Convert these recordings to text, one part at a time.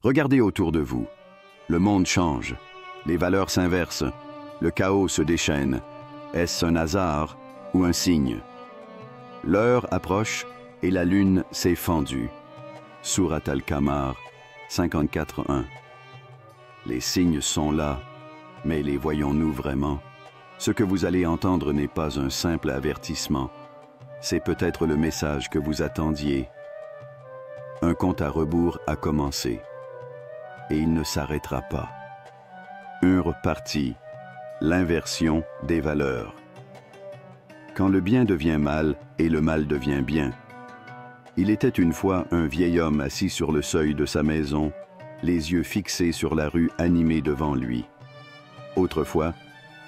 Regardez autour de vous. Le monde change. Les valeurs s'inversent. Le chaos se déchaîne. Est-ce un hasard ou un signe? L'heure approche et la lune s'est fendue. Sourate Al-Qamar 54.1. Les signes sont là, mais les voyons-nous vraiment? Ce que vous allez entendre n'est pas un simple avertissement. C'est peut-être le message que vous attendiez. Un compte à rebours a commencé. Et il ne s'arrêtera pas. Partie, l'inversion des valeurs. Quand le bien devient mal et le mal devient bien. Il était une fois un vieil homme assis sur le seuil de sa maison, les yeux fixés sur la rue animée devant lui. Autrefois,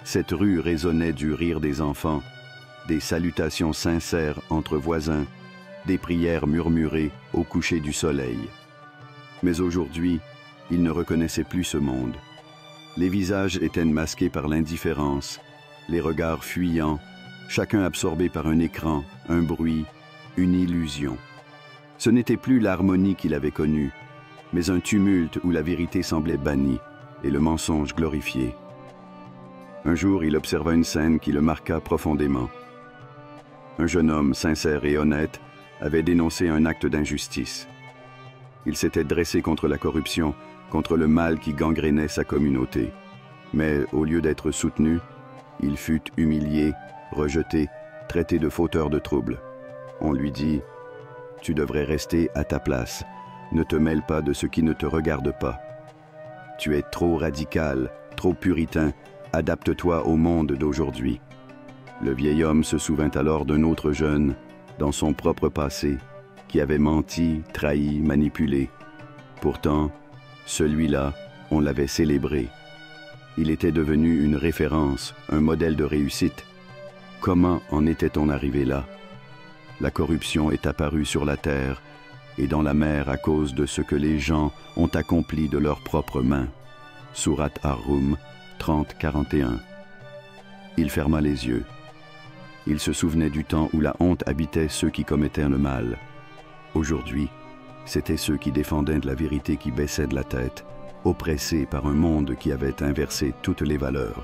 cette rue résonnait du rire des enfants, des salutations sincères entre voisins, des prières murmurées au coucher du soleil. Mais aujourd'hui, il ne reconnaissait plus ce monde. Les visages étaient masqués par l'indifférence, les regards fuyants, chacun absorbé par un écran, un bruit, une illusion. Ce n'était plus l'harmonie qu'il avait connue, mais un tumulte où la vérité semblait bannie et le mensonge glorifié. Un jour, il observa une scène qui le marqua profondément. Un jeune homme sincère et honnête avait dénoncé un acte d'injustice. Il s'était dressé contre la corruption, contre le mal qui gangrénait sa communauté. Mais au lieu d'être soutenu, il fut humilié, rejeté, traité de fauteur de troubles. On lui dit « Tu devrais rester à ta place, ne te mêle pas de ce qui ne te regarde pas. Tu es trop radical, trop puritain, adapte-toi au monde d'aujourd'hui. » Le vieil homme se souvint alors d'un autre jeune, dans son propre passé, qui avait menti, trahi, manipulé. Pourtant, celui-là, on l'avait célébré. Il était devenu une référence, un modèle de réussite. Comment en était-on arrivé là? La corruption est apparue sur la terre et dans la mer à cause de ce que les gens ont accompli de leurs propres mains. Sourate Ar-Rum 30-41. Il ferma les yeux. Il se souvenait du temps où la honte habitait ceux qui commettaient le mal. Aujourd'hui, c'étaient ceux qui défendaient de la vérité qui baissaient de la tête, oppressés par un monde qui avait inversé toutes les valeurs.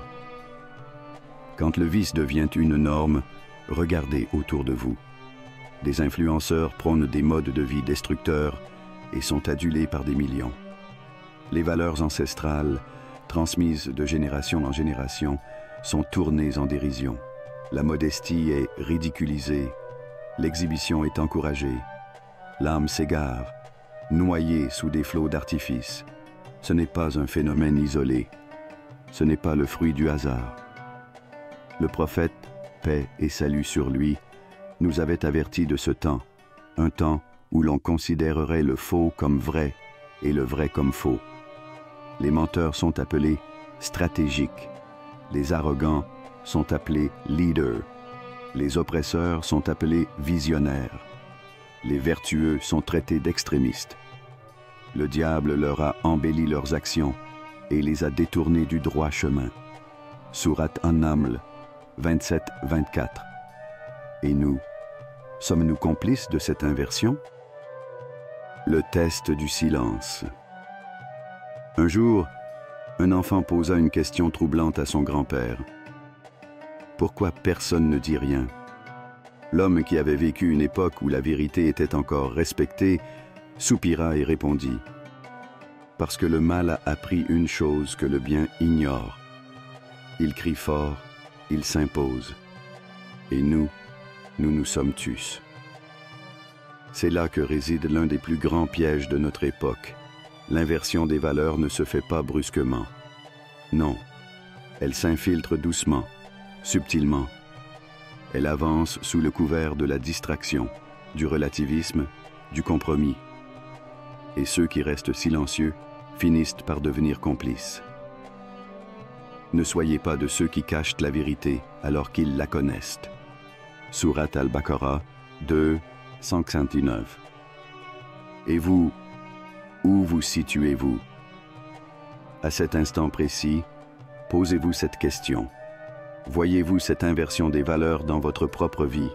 Quand le vice devient une norme, regardez autour de vous. Des influenceurs prônent des modes de vie destructeurs et sont adulés par des millions. Les valeurs ancestrales, transmises de génération en génération, sont tournées en dérision. La modestie est ridiculisée, l'exhibition est encouragée. L'âme s'égare, noyée sous des flots d'artifice. Ce n'est pas un phénomène isolé. Ce n'est pas le fruit du hasard. Le prophète, paix et salut sur lui, nous avait avertis de ce temps, un temps où l'on considérerait le faux comme vrai et le vrai comme faux. Les menteurs sont appelés stratégiques, les arrogants sont appelés leaders, les oppresseurs sont appelés visionnaires, les vertueux sont traités d'extrémistes. Le diable leur a embelli leurs actions et les a détournés du droit chemin. Sourate An-Naml 27-24. Et nous, sommes-nous complices de cette inversion? Le test du silence. Un jour, un enfant posa une question troublante à son grand-père. Pourquoi personne ne dit rien? L'homme qui avait vécu une époque où la vérité était encore respectée, soupira et répondit « Parce que le mal a appris une chose que le bien ignore. Il crie fort, il s'impose. Et nous nous sommes tus. » C'est là que réside l'un des plus grands pièges de notre époque. L'inversion des valeurs ne se fait pas brusquement. Non, elle s'infiltre doucement, subtilement. Elle avance sous le couvert de la distraction, du relativisme, du compromis. Et ceux qui restent silencieux finissent par devenir complices. Ne soyez pas de ceux qui cachent la vérité alors qu'ils la connaissent. Sourate Al-Baqarah 2, 159. Et vous, où vous situez-vous? À cet instant précis, posez-vous cette question. Voyez-vous cette inversion des valeurs dans votre propre vie?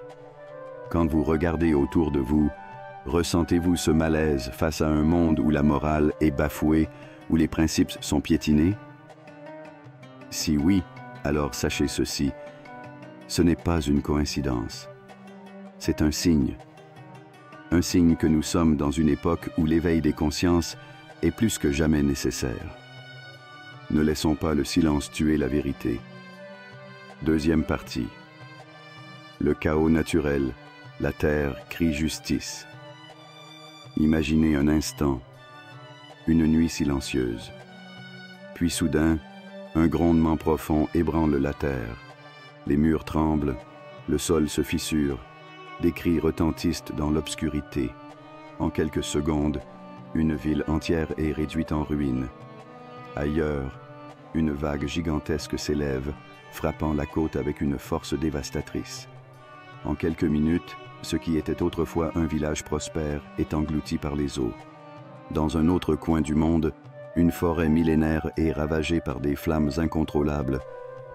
Quand vous regardez autour de vous, Ressentez-vous ce malaise face à un monde où la morale est bafouée, où les principes sont piétinés? Si oui, alors sachez ceci, ce n'est pas une coïncidence. C'est un signe que nous sommes dans une époque où l'éveil des consciences est plus que jamais nécessaire. Ne laissons pas le silence tuer la vérité. Deuxième partie. Le chaos naturel, la terre crie justice. Imaginez un instant, une nuit silencieuse. Puis soudain, un grondement profond ébranle la terre. Les murs tremblent, le sol se fissure, des cris retentissent dans l'obscurité. En quelques secondes, une ville entière est réduite en ruines. Ailleurs, une vague gigantesque s'élève, frappant la côte avec une force dévastatrice. En quelques minutes, ce qui était autrefois un village prospère est englouti par les eaux. Dans un autre coin du monde, une forêt millénaire est ravagée par des flammes incontrôlables,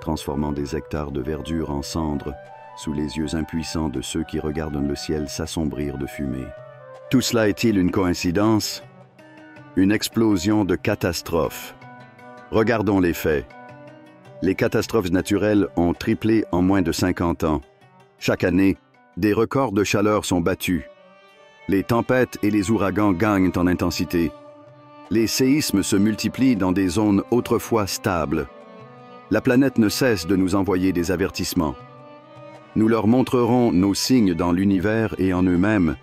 transformant des hectares de verdure en cendres, sous les yeux impuissants de ceux qui regardent le ciel s'assombrir de fumée. Tout cela est-il une coïncidence? Une explosion de catastrophes. Regardons les faits. Les catastrophes naturelles ont triplé en moins de 50 ans. Chaque année, des records de chaleur sont battus. Les tempêtes et les ouragans gagnent en intensité. Les séismes se multiplient dans des zones autrefois stables. La planète ne cesse de nous envoyer des avertissements. Nous leur montrerons nos signes dans l'univers et en eux-mêmes,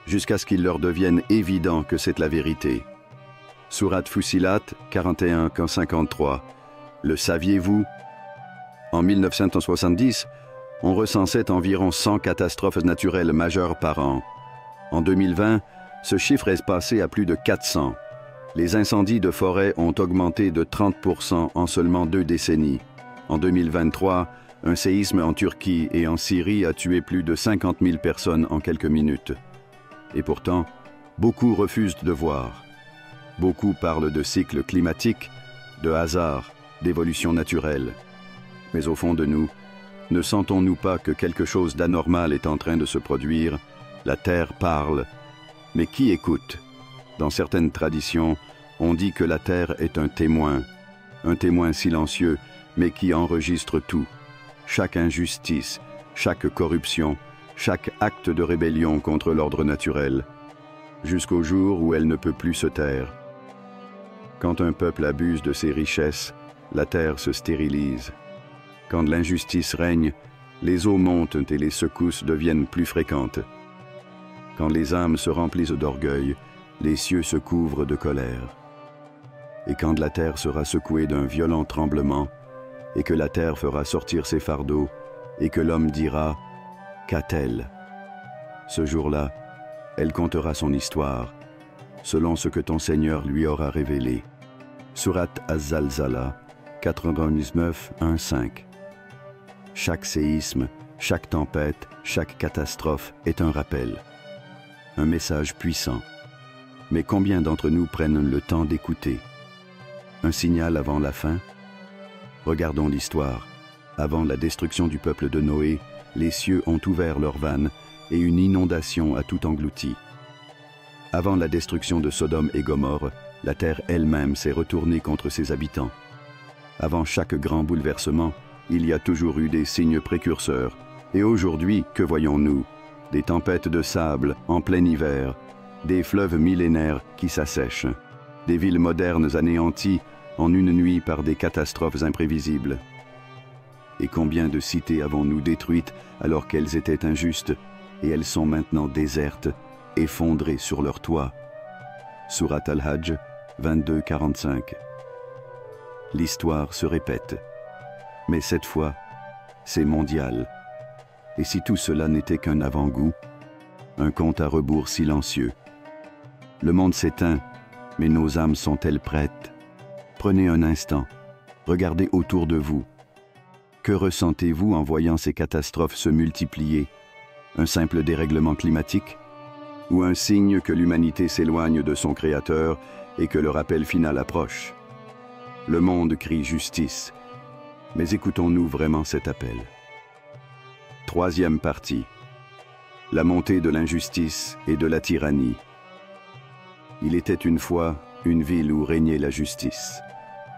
jusqu'à ce qu'il leur devienne évident que c'est la vérité. Sourate Fussilat 41-53. Le saviez-vous? En 1970, on recensait environ 100 catastrophes naturelles majeures par an. En 2020, ce chiffre est passé à plus de 400. Les incendies de forêt ont augmenté de 30% en seulement 2 décennies. En 2023, un séisme en Turquie et en Syrie a tué plus de 50 000 personnes en quelques minutes. Et pourtant, beaucoup refusent de voir. Beaucoup parlent de cycles climatiques, de hasard, d'évolution naturelle. Mais au fond de nous, ne sentons-nous pas que quelque chose d'anormal est en train de se produire? La Terre parle. Mais qui écoute? Dans certaines traditions, on dit que la Terre est un témoin silencieux, mais qui enregistre tout. Chaque injustice, chaque corruption, chaque acte de rébellion contre l'ordre naturel, jusqu'au jour où elle ne peut plus se taire. Quand un peuple abuse de ses richesses, la terre se stérilise. Quand l'injustice règne, les eaux montent et les secousses deviennent plus fréquentes. Quand les âmes se remplissent d'orgueil, les cieux se couvrent de colère. Et quand la terre sera secouée d'un violent tremblement, et que la terre fera sortir ses fardeaux, et que l'homme dira « Qu'a-t-elle » Ce jour-là, elle contera son histoire, selon ce que ton Seigneur lui aura révélé. Sourate Az-Zalzala 99-1-5. Chaque séisme, chaque tempête, chaque catastrophe est un rappel, un message puissant. Mais combien d'entre nous prennent le temps d'écouter? Un signal avant la fin? Regardons l'histoire. Avant la destruction du peuple de Noé, les cieux ont ouvert leurs vannes et une inondation a tout englouti. Avant la destruction de Sodome et Gomorrhe, la terre elle-même s'est retournée contre ses habitants. Avant chaque grand bouleversement, il y a toujours eu des signes précurseurs. Et aujourd'hui, que voyons-nous? Des tempêtes de sable en plein hiver, des fleuves millénaires qui s'assèchent, des villes modernes anéanties en une nuit par des catastrophes imprévisibles. Et combien de cités avons-nous détruites alors qu'elles étaient injustes, et elles sont maintenant désertes, effondrées sur leurs toits. Sourate Al-Hajj 22-45. L'histoire se répète, mais cette fois, c'est mondial. Et si tout cela n'était qu'un avant-goût, un compte à rebours silencieux? Le monde s'éteint, mais nos âmes sont-elles prêtes? Prenez un instant, regardez autour de vous. Que ressentez-vous en voyant ces catastrophes se multiplier? Un simple dérèglement climatique? Ou un signe que l'humanité s'éloigne de son Créateur et que le rappel final approche? Le monde crie justice, mais écoutons-nous vraiment cet appel? Troisième partie. la montée de l'injustice et de la tyrannie. Il était une fois une ville où régnait la justice,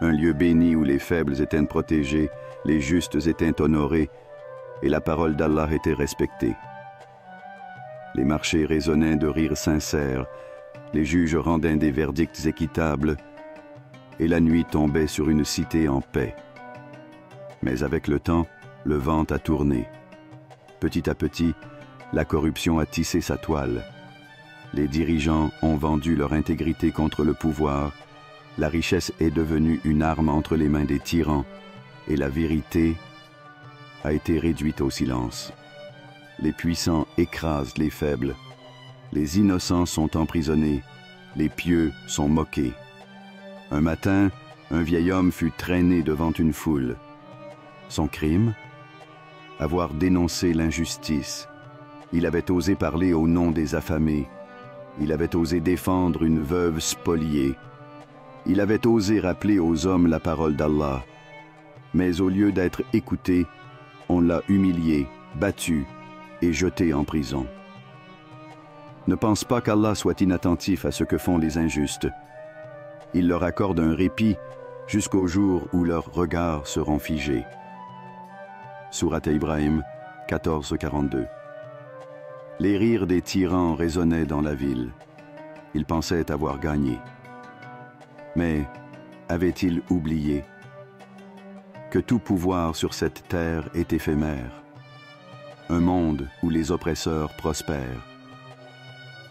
un lieu béni où les faibles étaient protégés, les justes étaient honorés et la parole d'Allah était respectée. Les marchés résonnaient de rires sincères, les juges rendaient des verdicts équitables et la nuit tombait sur une cité en paix. Mais avec le temps, le vent a tourné. Petit à petit, la corruption a tissé sa toile. Les dirigeants ont vendu leur intégrité contre le pouvoir, la richesse est devenue une arme entre les mains des tyrans et la vérité a été réduite au silence. Les puissants écrasent les faibles, les innocents sont emprisonnés, les pieux sont moqués. Un matin, un vieil homme fut traîné devant une foule. Son crime? Avoir dénoncé l'injustice. Il avait osé parler au nom des affamés. Il avait osé défendre une veuve spoliée. Il avait osé rappeler aux hommes la parole d'Allah. Mais au lieu d'être écouté, on l'a humilié, battu et jeté en prison. Ne pense pas qu'Allah soit inattentif à ce que font les injustes. Il leur accorde un répit jusqu'au jour où leurs regards seront figés. Sourate Ibrahim 14:42. Les rires des tyrans résonnaient dans la ville. Ils pensaient avoir gagné. Mais avaient-ils oublié que tout pouvoir sur cette terre est éphémère? Un monde où les oppresseurs prospèrent.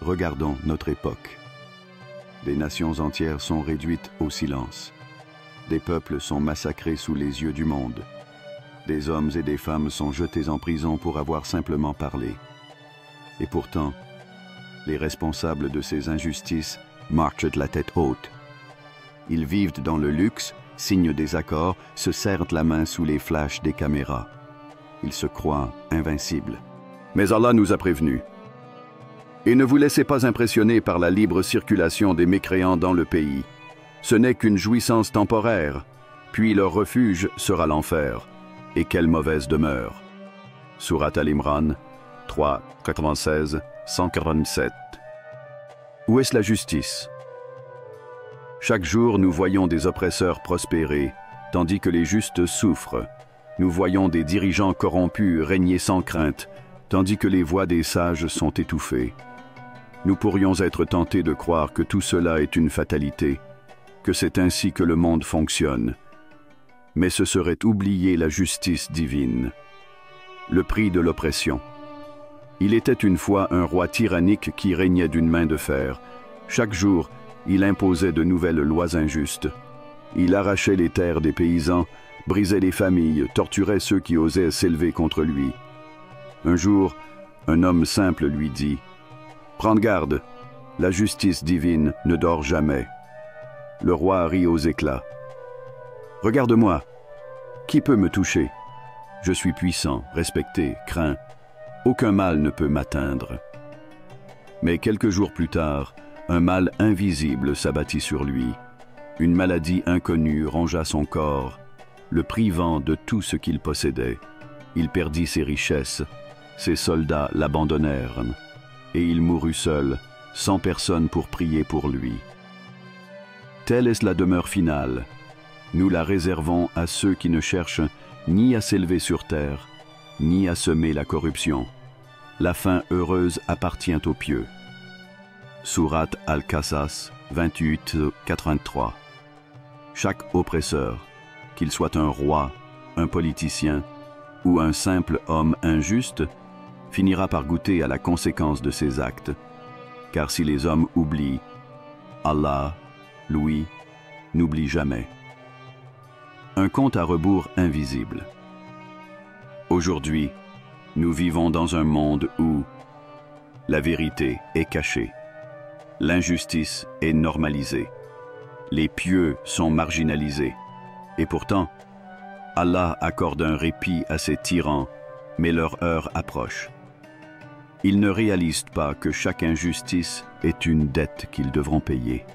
Regardons notre époque. Des nations entières sont réduites au silence. Des peuples sont massacrés sous les yeux du monde. Des hommes et des femmes sont jetés en prison pour avoir simplement parlé. Et pourtant, les responsables de ces injustices marchent la tête haute. Ils vivent dans le luxe, signent des accords, se serrent la main sous les flashs des caméras. Ils se croient invincibles. Mais Allah nous a prévenus. Et ne vous laissez pas impressionner par la libre circulation des mécréants dans le pays. Ce n'est qu'une jouissance temporaire, puis leur refuge sera l'enfer. Et quelle mauvaise demeure. Sourate Al-Imran 3, 96, 147. Où est-ce la justice? Chaque jour, nous voyons des oppresseurs prospérer, tandis que les justes souffrent. Nous voyons des dirigeants corrompus régner sans crainte, tandis que les voix des sages sont étouffées. Nous pourrions être tentés de croire que tout cela est une fatalité, que c'est ainsi que le monde fonctionne. Mais ce serait oublier la justice divine. Le prix de l'oppression. Il était une fois un roi tyrannique qui régnait d'une main de fer. Chaque jour, il imposait de nouvelles lois injustes. Il arrachait les terres des paysans, brisait les familles, torturait ceux qui osaient s'élever contre lui. Un jour, un homme simple lui dit « Prends garde, la justice divine ne dort jamais. » Le roi rit aux éclats. « Regarde-moi, qui peut me toucher? Je suis puissant, respecté, craint. Aucun mal ne peut m'atteindre. » Mais quelques jours plus tard, un mal invisible s'abattit sur lui. Une maladie inconnue rongea son corps, le privant de tout ce qu'il possédait. Il perdit ses richesses, ses soldats l'abandonnèrent, et il mourut seul, sans personne pour prier pour lui. Telle est la demeure finale. Nous la réservons à ceux qui ne cherchent ni à s'élever sur terre, ni à semer la corruption. La fin heureuse appartient aux pieux. Sourate Al-Qasas 28-83. Chaque oppresseur, qu'il soit un roi, un politicien ou un simple homme injuste, finira par goûter à la conséquence de ses actes. Car si les hommes oublient, Allah, lui, n'oublie jamais. Un compte à rebours invisible. Aujourd'hui, nous vivons dans un monde où la vérité est cachée, l'injustice est normalisée, les pieux sont marginalisés, et pourtant, Allah accorde un répit à ces tyrans, mais leur heure approche. Ils ne réalisent pas que chaque injustice est une dette qu'ils devront payer,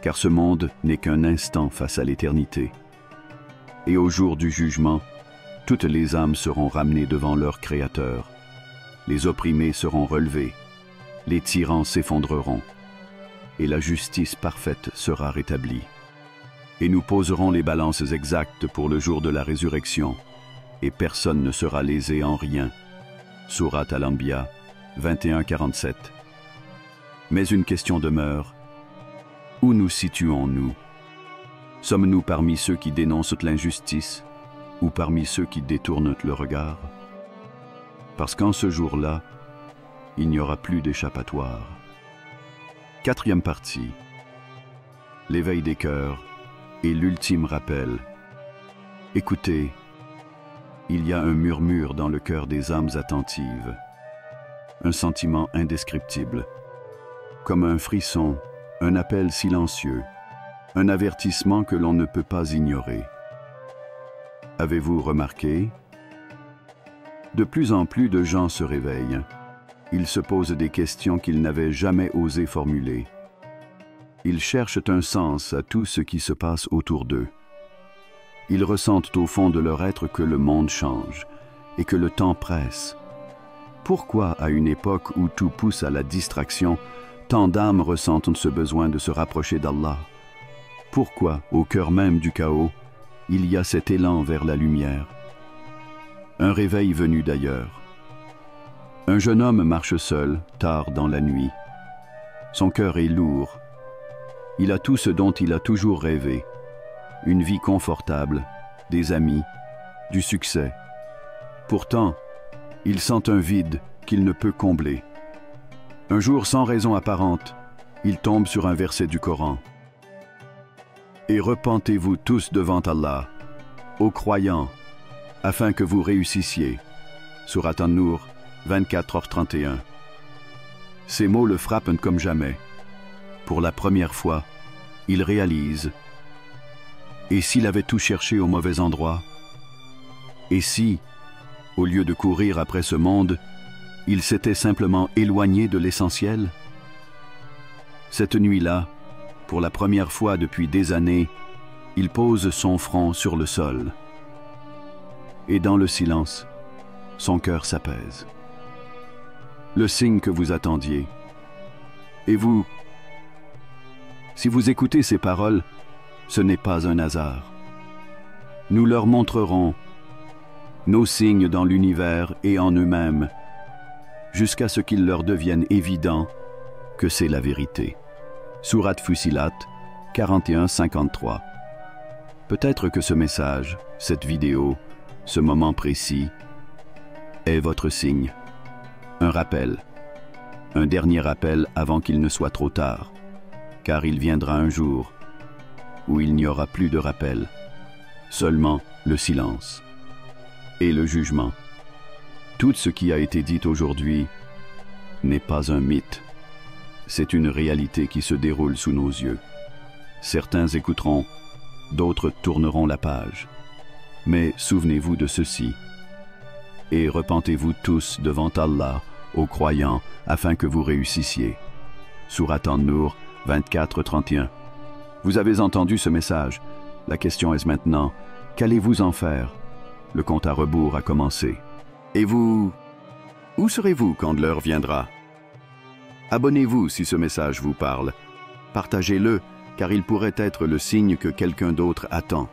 car ce monde n'est qu'un instant face à l'éternité. Et au jour du jugement, toutes les âmes seront ramenées devant leur Créateur. les opprimés seront relevés, les tyrans s'effondreront, et la justice parfaite sera rétablie. Et nous poserons les balances exactes pour le jour de la résurrection, et personne ne sera lésé en rien. Sourate Al-Anbiya 21-47. Mais une question demeure. Où nous situons-nous? Sommes-nous parmi ceux qui dénoncent l'injustice ou parmi ceux qui détournent le regard? Parce qu'en ce jour-là, il n'y aura plus d'échappatoire. Quatrième partie. L'éveil des cœurs et l'ultime rappel. Écoutez, il y a un murmure dans le cœur des âmes attentives, un sentiment indescriptible, comme un frisson, un appel silencieux, un avertissement que l'on ne peut pas ignorer. Avez-vous remarqué? De plus en plus de gens se réveillent. Ils se posent des questions qu'ils n'avaient jamais osé formuler. Ils cherchent un sens à tout ce qui se passe autour d'eux. Ils ressentent au fond de leur être que le monde change et que le temps presse. Pourquoi, à une époque où tout pousse à la distraction, tant d'âmes ressentent ce besoin de se rapprocher d'Allah? Pourquoi, au cœur même du chaos, il y a cet élan vers la lumière? Un réveil venu d'ailleurs. Un jeune homme marche seul, tard dans la nuit. Son cœur est lourd. Il a tout ce dont il a toujours rêvé. Une vie confortable, des amis, du succès. Pourtant, il sent un vide qu'il ne peut combler. Un jour, sans raison apparente, il tombe sur un verset du Coran. « Et repentez-vous tous devant Allah, ô croyants, afin que vous réussissiez. » Sourate An-Nur 24h31. Ces mots le frappent comme jamais. Pour la première fois, il réalise. Et s'il avait tout cherché au mauvais endroit? Et si, au lieu de courir après ce monde, il s'était simplement éloigné de l'essentiel? Cette nuit-là, pour la première fois depuis des années, il pose son front sur le sol. Et dans le silence, son cœur s'apaise. Le signe que vous attendiez. Et vous, si vous écoutez ces paroles, ce n'est pas un hasard. Nous leur montrerons nos signes dans l'univers et en eux-mêmes, jusqu'à ce qu'il leur devienne évident que c'est la vérité. Sourate Fussilat 41-53. Peut-être que ce message, cette vidéo, ce moment précis, est votre signe. Un rappel. Un dernier appel avant qu'il ne soit trop tard. Car il viendra un jour où il n'y aura plus de rappel, seulement le silence et le jugement. Tout ce qui a été dit aujourd'hui n'est pas un mythe. C'est une réalité qui se déroule sous nos yeux. Certains écouteront, d'autres tourneront la page. Mais souvenez-vous de ceci. Et repentez-vous tous devant Allah, aux croyants, afin que vous réussissiez. Sourate An-Nur 24-31. Vous avez entendu ce message. La question est maintenant, qu'allez-vous en faire? Le compte à rebours a commencé. Et vous, où serez-vous quand l'heure viendra? Abonnez-vous si ce message vous parle. Partagez-le, car il pourrait être le signe que quelqu'un d'autre attend.